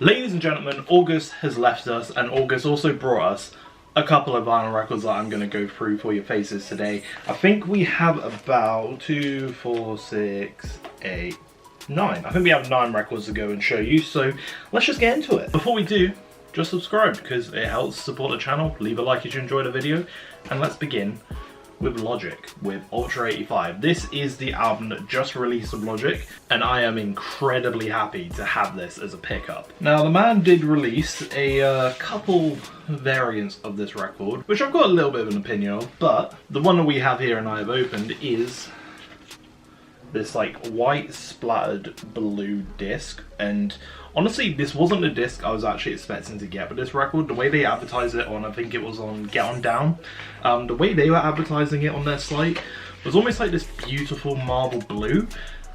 Ladies and gentlemen, August has left us, and August also brought us a couple of vinyl records that I'm going to go through for your faces today. I think we have about 2, 4, 6, 8, 9. I think we have 9 records to go and show you, so let's just get into it. Before we do, just subscribe because it helps support the channel. Leave a like if you enjoyed the video, and let's begin with Logic, with Ultra 85. This is the album that just released of Logic, and I am incredibly happy to have this as a pickup. Now, the man did release a couple variants of this record, which I've got a little bit of an opinion of, but the one that we have here and I have opened is this like white splattered blue disc, and honestly this wasn't the disc I was actually expecting to get with this record. The way they advertised it on, I think it was on Get On Down, the way they were advertising it on their site was almost like this beautiful marble blue,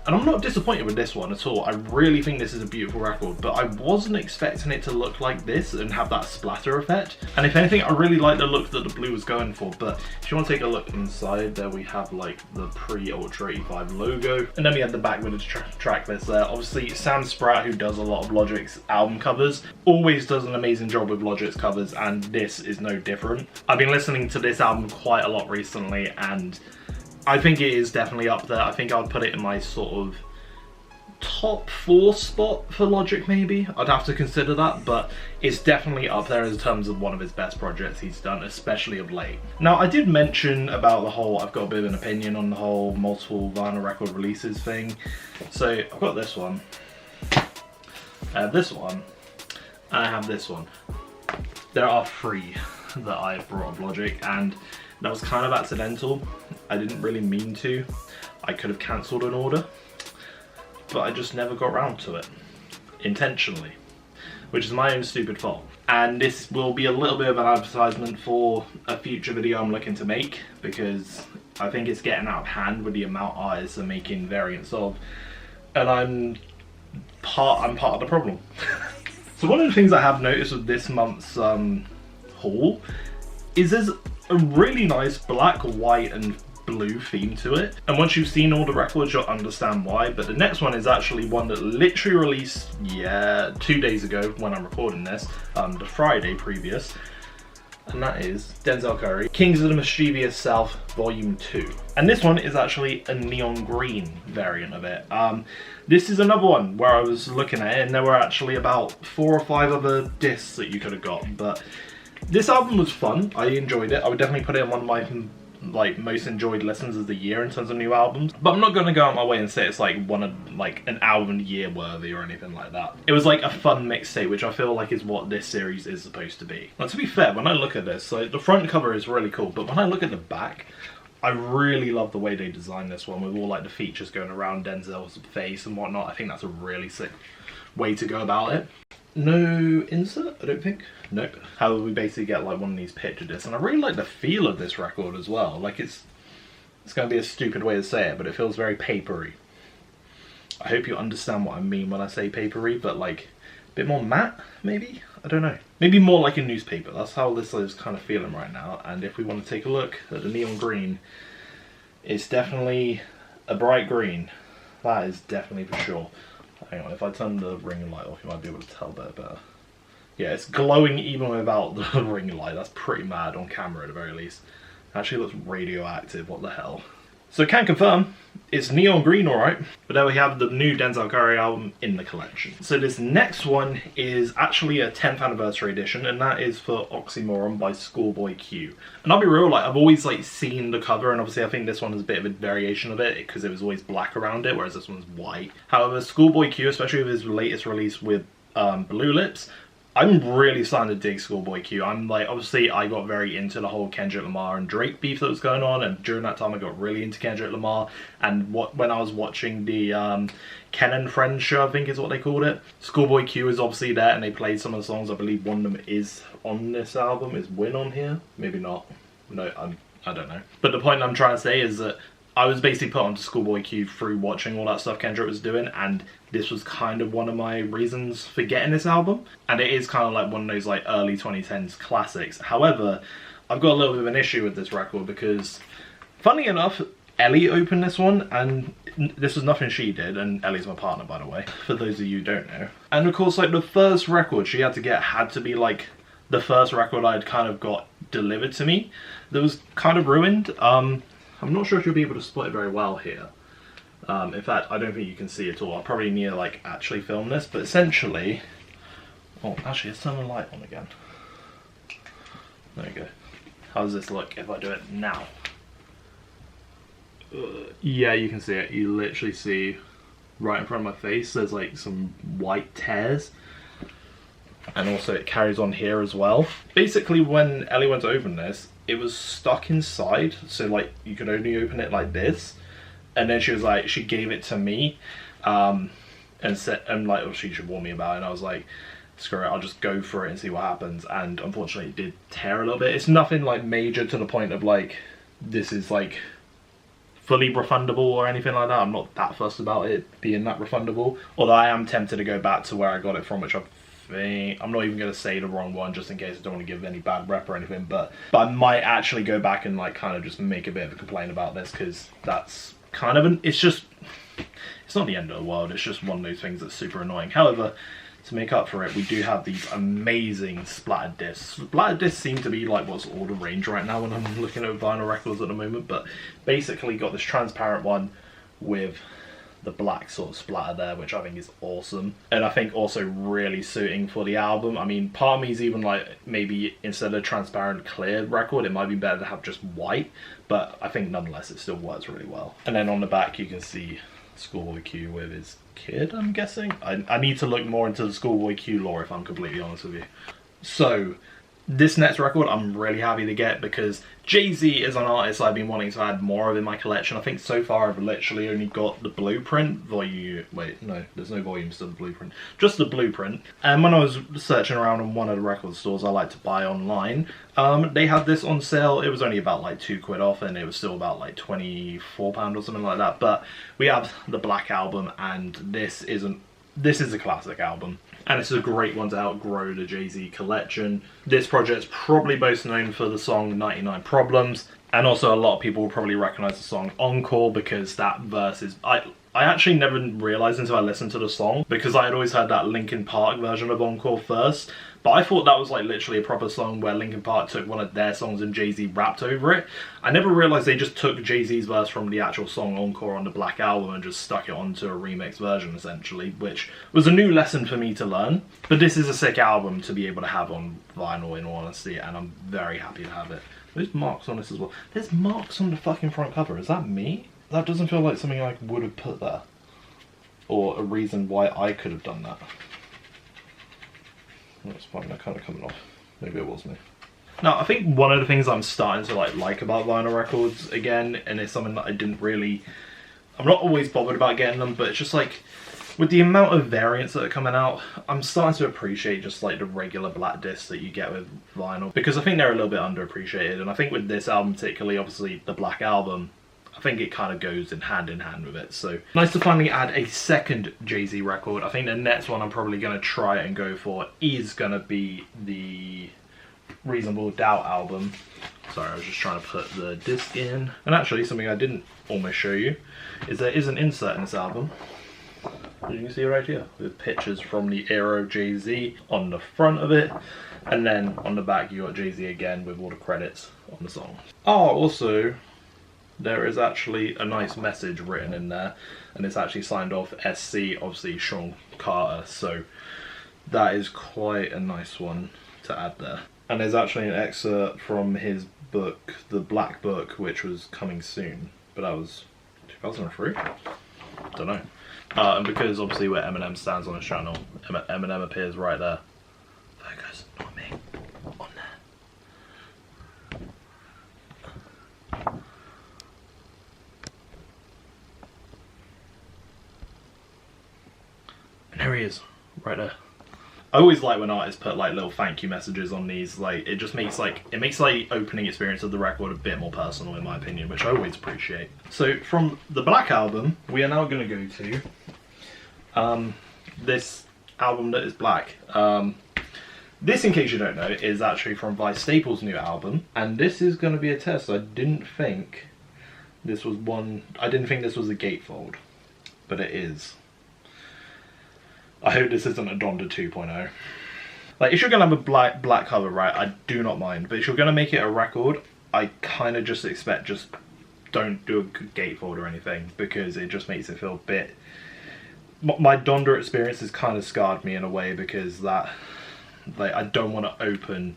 and I'm not disappointed with this one at all. I really think this is a beautiful record, but I wasn't expecting it to look like this and have that splatter effect. And if anything, I really like the look that the blue was going for. But if you want to take a look inside, there we have like the pre-Ultra 85 logo, and then we have the back with the track list there. Obviously, Sam Spratt, who does a lot of Logic's album covers, always does an amazing job with Logic's covers, and this is no different. I've been listening to this album quite a lot recently, and I think it is definitely up there. I think I'd put it in my sort of top 4 spot for Logic, maybe. I'd have to consider that, but it's definitely up there in terms of one of his best projects he's done, especially of late. Now, I did mention about the whole, I've got a bit of an opinion on the whole multiple vinyl record releases thing. So I've got this one, I have this one, and I have this one. There are 3 that I brought of Logic, and that was kind of accidental. I didn't really mean to. I could have cancelled an order, but I just never got around to it, intentionally, which is my own stupid fault. And this will be a little bit of an advertisement for a future video I'm looking to make, because I think it's getting out of hand with the amount artists are making variants of, and I'm part of the problem. So one of the things I have noticed with this month's haul is there's a really nice black, white and blue theme to it, and once you've seen all the records you'll understand why. But the next one is actually one that literally released 2 days ago when I'm recording this, the Friday previous, and that is Denzel Curry, Kings of the Mischievous South Volume 2, and this one is actually a neon green variant of it. This is another one where I was looking at it and there were actually about 4 or 5 other discs that you could have got, but this album was fun. I enjoyed it. I would definitely put it on one of my most enjoyed listens of the year in terms of new albums, but I'm not going to go out my way and say it's like one of an album year worthy or anything like that. It was like a fun mixtape, which I feel like is what this series is supposed to be. Now, to be fair, when I look at this, so the front cover is really cool, but when I look at the back, I really love the way they designed this one with all like the features going around Denzel's face and whatnot. I think that's a really sick way to go about it. No insert, I don't think. Nope. However, we basically get like one of these picture discs, and I really like the feel of this record as well. Like it's going to be a stupid way to say it, but it feels very papery. I hope you understand what I mean when I say papery, but like a bit more matte, maybe? I don't know. Maybe more like a newspaper. That's how this is kind of feeling right now. And if we want to take a look at the neon green, it's definitely a bright green. That is definitely for sure. Hang on, if I turn the ring light off, you might be able to tell that better. Yeah, it's glowing even without the ring light. That's pretty mad on camera at the very least. It actually looks radioactive, what the hell. So can confirm, it's neon green alright. But there we have the new Denzel Curry album in the collection. So this next one is actually a 10th anniversary edition, and that is for Moron by Schoolboy Q. And I'll be real, like I've always like seen the cover, and obviously I think this one is a bit of a variation of it because it was always black around it, whereas this one's white. However, Schoolboy Q, especially with his latest release with Blue Lips, I'm really starting to dig Schoolboy Q. I'm like, obviously I got very into the whole Kendrick Lamar and Drake beef that was going on, and during that time I got really into Kendrick Lamar, and when I was watching the Ken and Friends show, I think is what they called it, Schoolboy Q is obviously there, and they played some of the songs. I believe one of them is on this album. Is Win on here? Maybe not. No, I don't know. But the point I'm trying to say is that I was basically put onto Schoolboy Q through watching all that stuff Kendrick was doing, and this was kind of one of my reasons for getting this album. And it is kind of like one of those like early 2010s classics. However, I've got a little bit of an issue with this record because, funny enough, Ellie opened this one, and this was nothing she did, and Ellie's my partner, by the way, for those of you who don't know. And of course, like, the first record she had to get had to be like the first record I'd kind of got delivered to me that was kind of ruined. I'm not sure if you'll be able to spot it very well here. In fact, I don't think you can see it at all. I'll probably need to like actually film this, but essentially, oh, actually, let's turn the light on again. There you go. How does this look if I do it now? Yeah, you can see it. You literally see right in front of my face there's like some white tears, and also it carries on here as well. Basically, when Ellie went to open this, it was stuck inside, so like you could only open it like this. And then she was like, she gave it to me, and said, and like, oh, she should warn me about it. And I was like, screw it, I'll just go for it and see what happens. And unfortunately, it did tear a little bit. It's nothing like major to the point of like this is like fully refundable or anything like that. I'm not that fussed about it being that refundable, although I am tempted to go back to where I got it from, which I think I'm not even going to say the wrong one just in case I don't want to give any bad rep or anything, but I might actually go back and like kind of just make a bit of a complaint about this, because that's kind of it's not the end of the world. It's just one of those things that's super annoying. However, to make up for it, we do have these amazing splattered discs. Splattered discs seem to be like what's all the rage right now when I'm looking at vinyl records at the moment, but basically got this transparent one with the black sort of splatter there, which I think is awesome, and I think also really suiting for the album. I mean, part of me is even like, maybe instead of transparent clear record, it might be better to have just white, but I think nonetheless it still works really well. And then on the back you can see Schoolboy Q with his kid, I'm guessing. I need to look more into the Schoolboy Q lore, if I'm completely honest with you. So this next record I'm really happy to get, because Jay-Z is an artist I've been wanting to add more of in my collection. I think so far I've literally only got the Blueprint volume. Wait, no, there's no volumes to the Blueprint, just the Blueprint. And when I was searching around on one of the record stores I like to buy online, they had this on sale. It was only about like £2 off, and it was still about like £24 or something like that. But we have the Black Album, and this is a classic album. And it's a great one to outgrow the Jay-Z collection. This project's probably most known for the song 99 Problems. And also a lot of people will probably recognise the song Encore, because that verse is... I actually never realised until I listened to the song, because I had always heard that Linkin Park version of Encore first. But I thought that was like literally a proper song where Linkin Park took one of their songs and Jay-Z rapped over it. I never realised they just took Jay-Z's verse from the actual song Encore on the Black Album and just stuck it onto a remix version, essentially, which was a new lesson for me to learn. But this is a sick album to be able to have on vinyl, in all honesty, and I'm very happy to have it. There's marks on this as well. There's marks on the fucking front cover. Is that me? That doesn't feel like something I would have put there, or a reason why I could have done that. That's fine, that kind of coming off. Maybe it was me. Now, I think one of the things I'm starting to like about vinyl records again, and it's something that I didn't really... I'm not always bothered about getting them, but it's just like, with the amount of variants that are coming out, I'm starting to appreciate just like the regular black discs that you get with vinyl, because I think they're a little bit underappreciated. And I think with this album particularly, obviously the Black Album, I think it kind of goes in hand with it. So nice to finally add a second Jay-Z record. I think the next one I'm probably going to try and go for is going to be the Reasonable Doubt album. Sorry, I was just trying to put the disc in. And actually, something I didn't almost show you is there is an insert in this album. You can see right here, with pictures from the era of Jay-Z on the front of it. And then on the back you got Jay-Z again with all the credits on the song. Oh, also, there is actually a nice message written in there, and it's actually signed off SC, obviously Sean Carter, so that is quite a nice one to add there. And there's actually an excerpt from his book, The Black Book, which was coming soon, but that was 2003? Don't know. And because obviously where Eminem stands on his channel, Eminem appears right there. Focus, not me, on there. And there he is, right there. I always like when artists put like little thank you messages on these. Like, it just makes like the opening experience of the record a bit more personal, in my opinion, which I always appreciate. So from the Black Album, we are now going to go to this album that is black. This, in case you don't know, is actually from Vice Staples' new album, and this is going to be a test. I didn't think This was one, I didn't think this was a gatefold, but it is. I hope this isn't a Donda 2.0. Like, if you're gonna have a black cover, right, I do not mind. But if you're gonna make it a record, I kind of just expect don't do a good gatefold or anything, because it just makes it feel a bit... My Donda experience has kind of scarred me in a way, because that, like, I don't want to open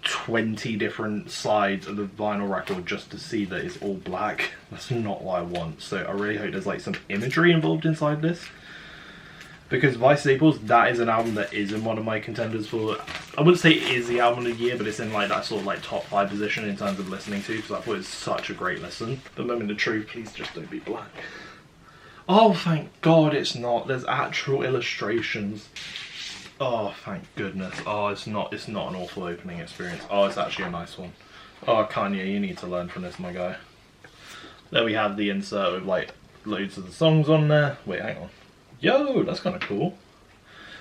20 different sides of the vinyl record just to see that it's all black. That's not what I want. So I really hope there's like some imagery involved inside this, because Vice Staples, that is an album that is in one of my contenders for, I wouldn't say it is the album of the year, but it's in like that sort of like top 5 position in terms of listening to, because I thought it was such a great listen. The Moment of Truth, please just don't be black. Oh, thank God it's not. There's actual illustrations. Oh, thank goodness. Oh, it's not an awful opening experience. Oh, it's actually a nice one. Oh, Kanye, you need to learn from this, my guy. There we have the insert with like loads of the songs on there. Wait, hang on. Yo, that's kind of cool.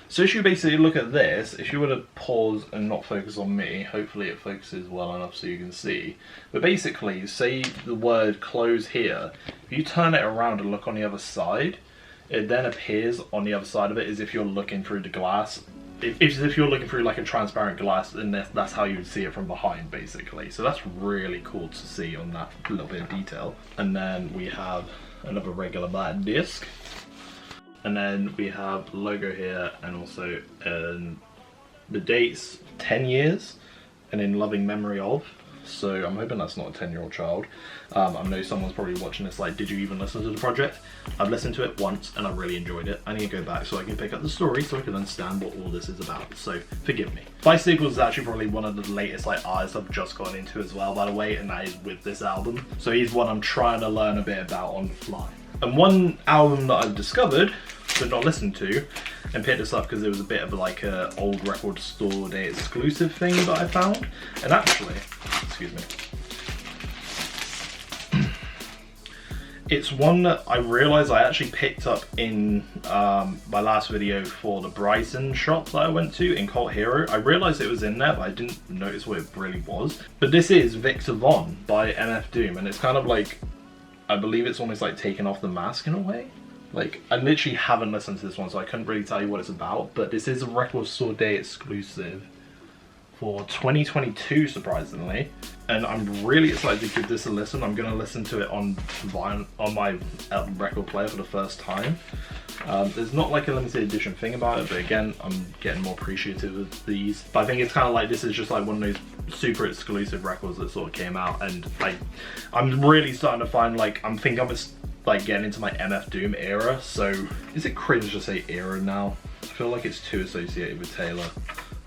So if you basically look at this, if you were to pause and not focus on me, hopefully it focuses well enough so you can see. But basically, say the word close here, if you turn it around and look on the other side, it then appears on the other side of it as if you're looking through the glass. If you're looking through like a transparent glass, then that's how you would see it from behind, basically. So that's really cool to see on that little bit of detail. And then we have another regular black disc. And then we have logo here, and also the dates, 10 years, and in loving memory of. So I'm hoping that's not a 10-year-old child. I know someone's probably watching this like, did you even listen to the project? I've listened to it once and I really enjoyed it. I need to go back so I can pick up the story so I can understand what all this is about. So forgive me. Vice Staples is actually probably one of the latest like artists I've just gotten into as well, by the way, and that is with this album. So he's one I'm trying to learn a bit about on the fly. And one album that I've discovered but not listened to, and picked this up because it was a bit of like a old record store day exclusive thing that I found. And actually, excuse me, it's one that I realised I actually picked up in my last video for the Bryson shop that I went to in Cult Hero. I realised it was in there, but I didn't notice what it really was. But this is Victor Von by MF Doom, and it's kind of like, I believe it's almost like taking off the mask in a way. Like, I literally haven't listened to this one, so I couldn't really tell you what it's about, but this is a Record Store Day exclusive for 2022, surprisingly. And I'm really excited to give this a listen. I'm going to listen to it on my record player for the first time. There's not like a limited edition thing about it, but again, I'm getting more appreciative of these. But I think it's kind of like, this is just like one of those super exclusive records that sort of came out, and like, I'm really starting to find like, I'm like getting into my MF Doom era. So is it cringe to say era now? I feel like it's too associated with Taylor,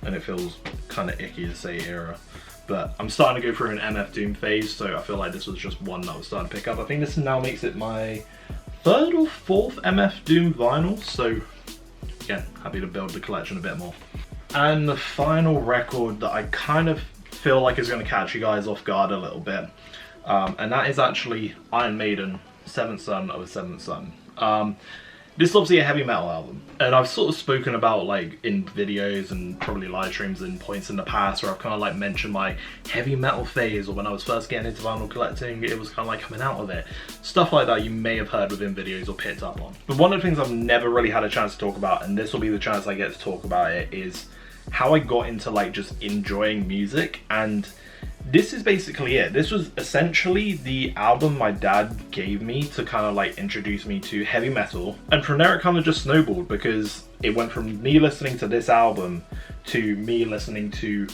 and it feels kind of icky to say era. But I'm starting to go through an MF Doom phase, so I feel like this was just one that I was starting to pick up. I think this now makes it my 3rd or 4th MF Doom vinyl, so again, happy to build the collection a bit more. And the final record that I kind of feel like is going to catch you guys off guard a little bit, and that is actually Iron Maiden, Seventh Son of a Seventh Son. This is obviously a heavy metal album, and I've sort of spoken about like in videos and probably live streams and points in the past where I've kind of like mentioned my heavy metal phase, or when I was first getting into vinyl collecting, it was kind of like coming out of it. Stuff like that you may have heard within videos or picked up on. But one of the things I've never really had a chance to talk about, and this will be the chance I get to talk about it, is how I got into like just enjoying music. And this is basically it. This was essentially the album my dad gave me to kind of like introduce me to heavy metal. And from there it kind of just snowballed, because it went from me listening to this album to me listening to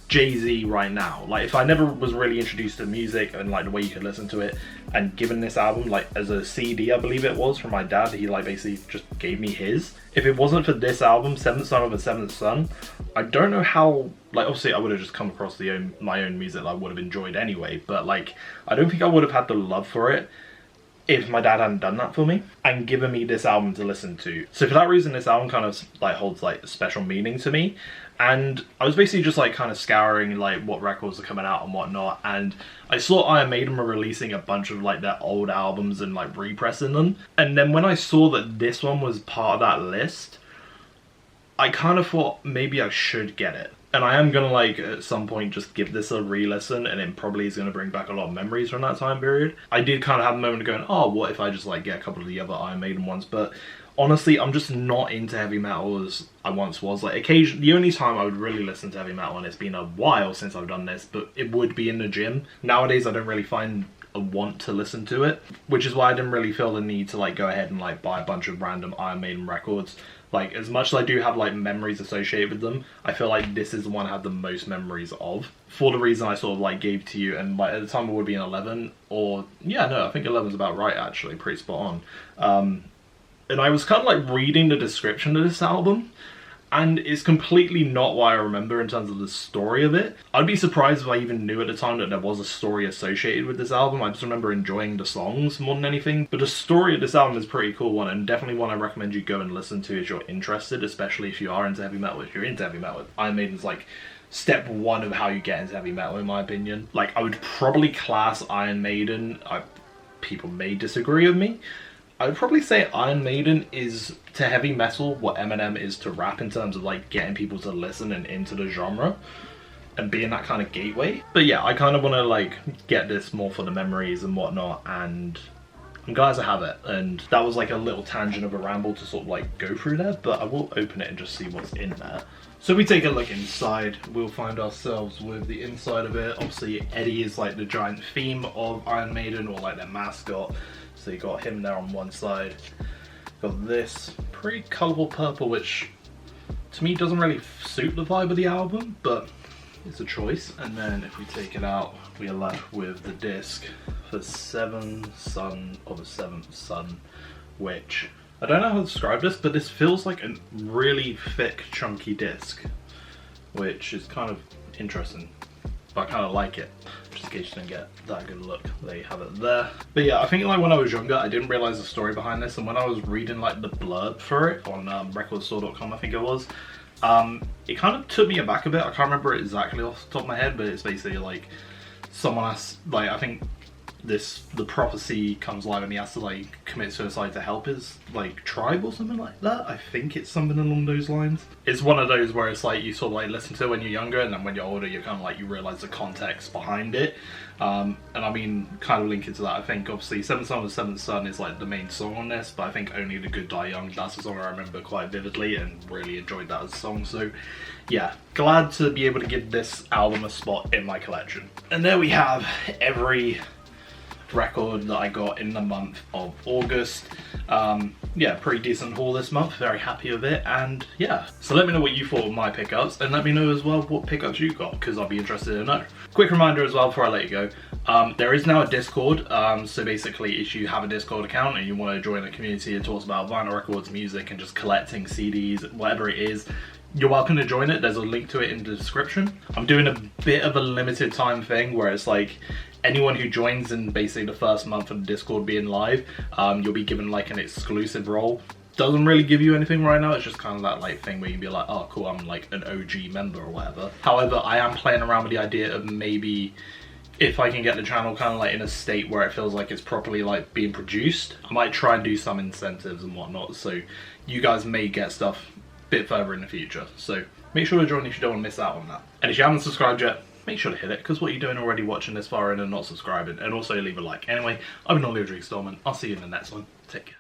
Jay-Z right now. Like, if I never was really introduced to music and like the way you could listen to it, and given this album like as a CD, I believe it was, from my dad, he like basically just gave me his. If it wasn't for this album, Seventh Son of a Seventh Son, I don't know how, like obviously I would have just come across my own music that I would have enjoyed anyway, but like I don't think I would have had the love for it if my dad hadn't done that for me and given me this album to listen to. So for that reason, this album kind of like holds like a special meaning to me. And I was basically just like kind of scouring like what records are coming out and whatnot, and I saw Iron Maiden were releasing a bunch of like their old albums and like repressing them. And then when I saw that this one was part of that list, I kind of thought maybe I should get it. And I am gonna like at some point just give this a re-listen, and it probably is gonna bring back a lot of memories from that time period. I did kind of have a moment of going, oh, what if I just like get a couple of the other Iron Maiden ones? But honestly, I'm just not into heavy metal as I once was. Like occasionally, the only time I would really listen to heavy metal, and it's been a while since I've done this, but it would be in the gym. Nowadays, I don't really find a want to listen to it, which is why I didn't really feel the need to like go ahead and like buy a bunch of random Iron Maiden records. Like, as much as I do have like memories associated with them, I feel like this is the one I have the most memories of, for the reason I sort of like gave to you. And like at the time it would be an 11, or yeah, no, I think 11's about right actually, pretty spot on. And I was kind of like reading the description of this album, and it's completely not what I remember in terms of the story of it. I'd be surprised if I even knew at the time that there was a story associated with this album. I just remember enjoying the songs more than anything. But the story of this album is a pretty cool one, and definitely one I recommend you go and listen to if you're interested, especially if you are into heavy metal. If you're into heavy metal, Iron Maiden's like step one of how you get into heavy metal, in my opinion. Like, I would probably class Iron Maiden, people may disagree with me, I would probably say Iron Maiden is to heavy metal what Eminem is to rap in terms of like getting people to listen and into the genre and being that kind of gateway. But yeah, I kind of want to like get this more for the memories and whatnot, and I'm glad to have it. And that was like a little tangent of a ramble to sort of like go through there, but I will open it and just see what's in there. So we take a look inside, we'll find ourselves with the inside of it. Obviously Eddie is like the giant theme of Iron Maiden, or like their mascot. So you got him there on one side. Got this pretty colourful purple, which to me doesn't really suit the vibe of the album, but it's a choice. And then if we take it out, we are left with the disc for Seventh Son of a Seventh Son, which I don't know how to describe this, but this feels like a really thick, chunky disc, which is kind of interesting. But I kind of like it, just in case you didn't get that good look. There you have it there. But yeah, I think like when I was younger, I didn't realize the story behind this, and when I was reading like the blurb for it on recordstore.com, I think it was, it kind of took me aback a bit. I can't remember it exactly off the top of my head, but it's basically like someone has, like, I think the prophecy comes live and he has to like commit suicide to help his like tribe or something like that. I think it's something along those lines. It's one of those where it's like you sort of like listen to it when you're younger, and then when you're older you kind of like you realize the context behind it. And I mean, kind of linking to that, I think obviously Seventh Son of the Seventh Son is like the main song on this, but I think Only the Good Die Young, that's a song I remember quite vividly and really enjoyed that as a song. So yeah, glad to be able to give this album a spot in my collection. And there we have every record that I got in the month of August. Yeah, pretty decent haul this month, very happy with it. And yeah, so let me know what you thought of my pickups, and let me know as well what pickups you got, because I'll be interested to know. Quick reminder as well before I let you go, there is now a Discord, so basically if you have a Discord account and you want to join a community that talks about vinyl records, music, and just collecting CDs, whatever it is, you're welcome to join it. There's a link to it in the description. I'm doing a bit of a limited time thing where it's like anyone who joins in basically the first month of the Discord being live, you'll be given like an exclusive role. Doesn't really give you anything right now, it's just kind of that like thing where you can be like, oh cool, I'm like an OG member or whatever. However, I am playing around with the idea of maybe if I can get the channel kind of like in a state where it feels like it's properly like being produced, I might try and do some incentives and whatnot, so you guys may get stuff a bit further in the future. So make sure to join if you don't want to miss out on that. And if you haven't subscribed yet, make sure to hit it, because what you're doing already watching this far in and not subscribing, and also leave a like. Anyway, I've been Oliver Stallman. I'll see you in the next one. Take care.